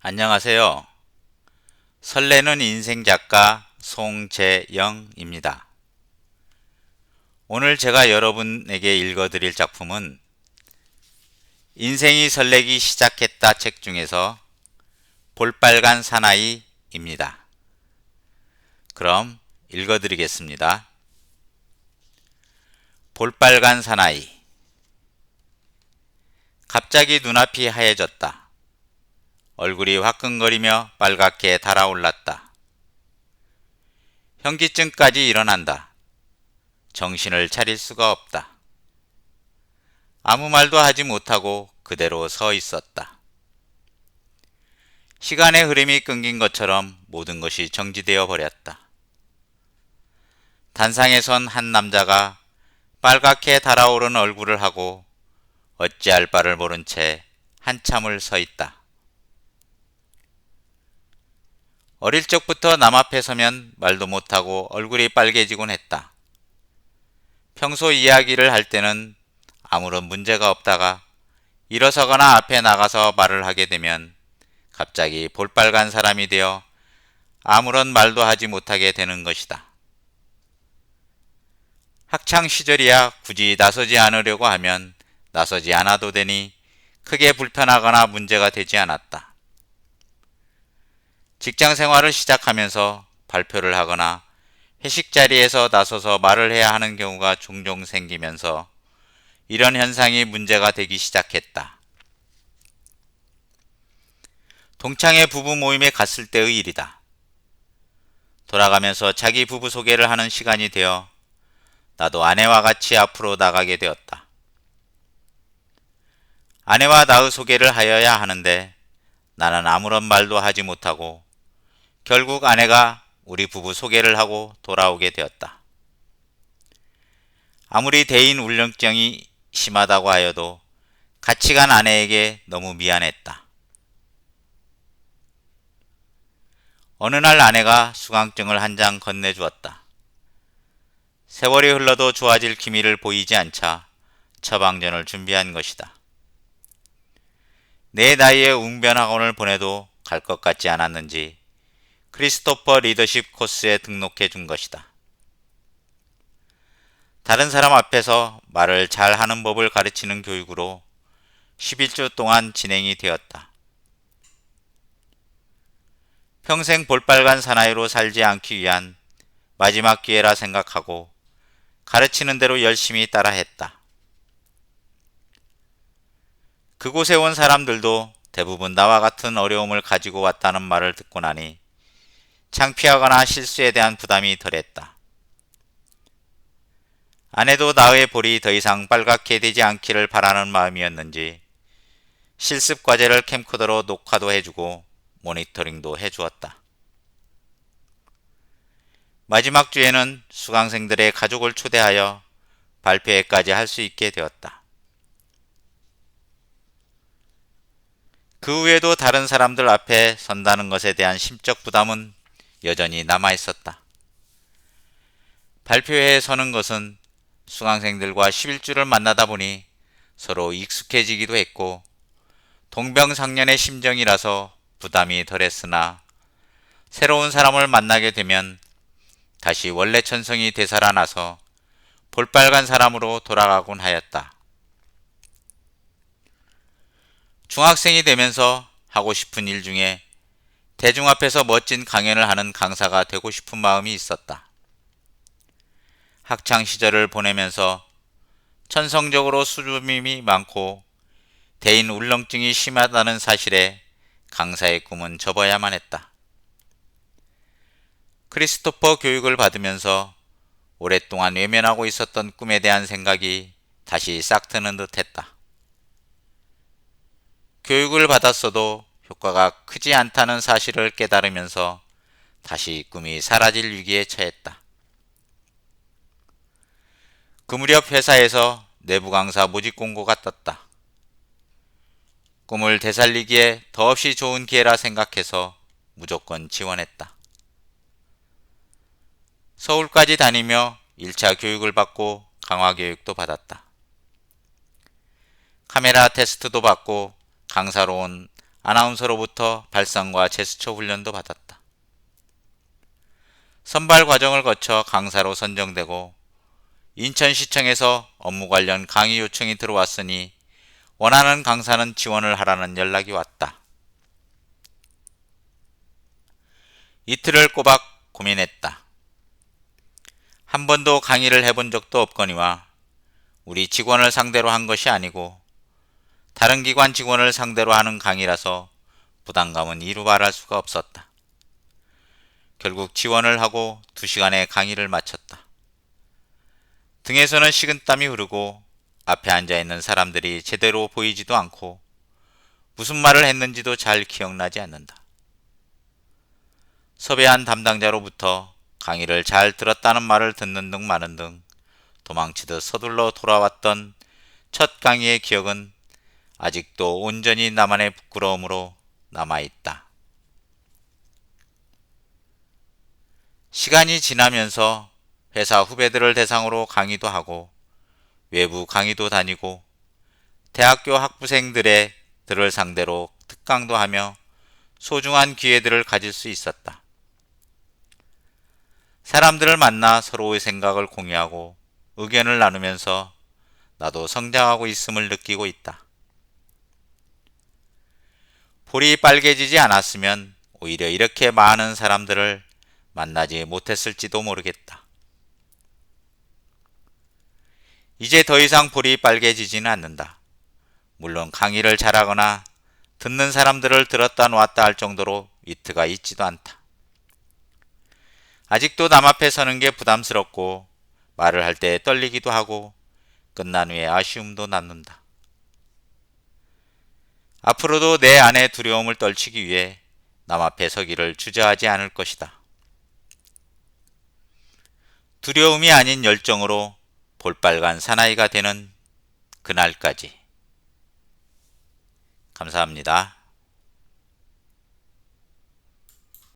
안녕하세요. 설레는 인생 작가 송재영입니다. 오늘 제가 여러분에게 읽어드릴 작품은 인생이 설레기 시작했다 책 중에서 볼빨간 사나이입니다. 그럼 읽어드리겠습니다. 볼빨간 사나이. 갑자기 눈앞이 하얘졌다. 얼굴이 화끈거리며 빨갛게 달아올랐다. 현기증까지 일어난다. 정신을 차릴 수가 없다. 아무 말도 하지 못하고 그대로 서 있었다. 시간의 흐름이 끊긴 것처럼 모든 것이 정지되어 버렸다. 단상에 선 한 남자가 빨갛게 달아오른 얼굴을 하고 어찌할 바를 모른 채 한참을 서 있다. 어릴 적부터 남 앞에 서면 말도 못하고 얼굴이 빨개지곤 했다. 평소 이야기를 할 때는 아무런 문제가 없다가 일어서거나 앞에 나가서 말을 하게 되면 갑자기 볼빨간 사람이 되어 아무런 말도 하지 못하게 되는 것이다. 학창 시절이야 굳이 나서지 않으려고 하면 나서지 않아도 되니 크게 불편하거나 문제가 되지 않았다. 직장 생활을 시작하면서 발표를 하거나 회식 자리에서 나서서 말을 해야 하는 경우가 종종 생기면서 이런 현상이 문제가 되기 시작했다. 동창회 부부 모임에 갔을 때의 일이다. 돌아가면서 자기 부부 소개를 하는 시간이 되어 나도 아내와 같이 앞으로 나가게 되었다. 아내와 나의 소개를 하여야 하는데 나는 아무런 말도 하지 못하고 결국 아내가 우리 부부 소개를 하고 돌아오게 되었다. 아무리 대인 울렁증이 심하다고 하여도 같이 간 아내에게 너무 미안했다. 어느 날 아내가 수강증을 한 장 건네주었다. 세월이 흘러도 좋아질 기미를 보이지 않자 처방전을 준비한 것이다. 내 나이에 웅변학원을 보내도 갈 것 같지 않았는지 크리스토퍼 리더십 코스에 등록해 준 것이다. 다른 사람 앞에서 말을 잘 하는 법을 가르치는 교육으로 11주 동안 진행이 되었다. 평생 볼빨간 사나이로 살지 않기 위한 마지막 기회라 생각하고 가르치는 대로 열심히 따라했다. 그곳에 온 사람들도 대부분 나와 같은 어려움을 가지고 왔다는 말을 듣고 나니 창피하거나 실수에 대한 부담이 덜했다. 아내도 나의 볼이 더 이상 빨갛게 되지 않기를 바라는 마음이었는지 실습 과제를 캠코더로 녹화도 해주고 모니터링도 해주었다. 마지막 주에는 수강생들의 가족을 초대하여 발표회까지 할 수 있게 되었다. 그 후에도 다른 사람들 앞에 선다는 것에 대한 심적 부담은 여전히 남아있었다. 발표회에 서는 것은 수강생들과 11주를 만나다 보니 서로 익숙해지기도 했고 동병상련의 심정이라서 부담이 덜했으나 새로운 사람을 만나게 되면 다시 원래 천성이 되살아나서 볼빨간 사람으로 돌아가곤 하였다. 중학생이 되면서 하고 싶은 일 중에 대중 앞에서 멋진 강연을 하는 강사가 되고 싶은 마음이 있었다. 학창 시절을 보내면서 천성적으로 수줍음이 많고 대인 울렁증이 심하다는 사실에 강사의 꿈은 접어야만 했다. 크리스토퍼 교육을 받으면서 오랫동안 외면하고 있었던 꿈에 대한 생각이 다시 싹트는 듯 했다. 교육을 받았어도 효과가 크지 않다는 사실을 깨달으면서 다시 꿈이 사라질 위기에 처했다. 그 무렵 회사에서 내부 강사 모집 공고가 떴다. 꿈을 되살리기에 더없이 좋은 기회라 생각해서 무조건 지원했다. 서울까지 다니며 1차 교육을 받고 강화 교육도 받았다. 카메라 테스트도 받고 강사로 온 아나운서로부터 발성과 제스처 훈련도 받았다. 선발 과정을 거쳐 강사로 선정되고 인천시청에서 업무 관련 강의 요청이 들어왔으니 원하는 강사는 지원을 하라는 연락이 왔다. 이틀을 꼬박 고민했다. 한 번도 강의를 해본 적도 없거니와 우리 직원을 상대로 한 것이 아니고 다른 기관 직원을 상대로 하는 강의라서 부담감은 이루 말할 수가 없었다. 결국 지원을 하고 2시간의 강의를 마쳤다. 등에서는 식은땀이 흐르고 앞에 앉아있는 사람들이 제대로 보이지도 않고 무슨 말을 했는지도 잘 기억나지 않는다. 섭외한 담당자로부터 강의를 잘 들었다는 말을 듣는 등 마는 등 도망치듯 서둘러 돌아왔던 첫 강의의 기억은 아직도 온전히 나만의 부끄러움으로 남아있다. 시간이 지나면서 회사 후배들을 대상으로 강의도 하고 외부 강의도 다니고 대학교 학부생들을 상대로 특강도 하며 소중한 기회들을 가질 수 있었다. 사람들을 만나 서로의 생각을 공유하고 의견을 나누면서 나도 성장하고 있음을 느끼고 있다. 볼이 빨개지지 않았으면 오히려 이렇게 많은 사람들을 만나지 못했을지도 모르겠다. 이제 더 이상 볼이 빨개지지는 않는다. 물론 강의를 잘하거나 듣는 사람들을 들었다 놨다 할 정도로 위트가 있지도 않다. 아직도 남 앞에 서는 게 부담스럽고 말을 할 때 떨리기도 하고 끝난 후에 아쉬움도 남는다. 앞으로도 내 안의 두려움을 떨치기 위해 남 앞에 서기를 주저하지 않을 것이다. 두려움이 아닌 열정으로 볼빨간 사나이가 되는 그날까지. 감사합니다.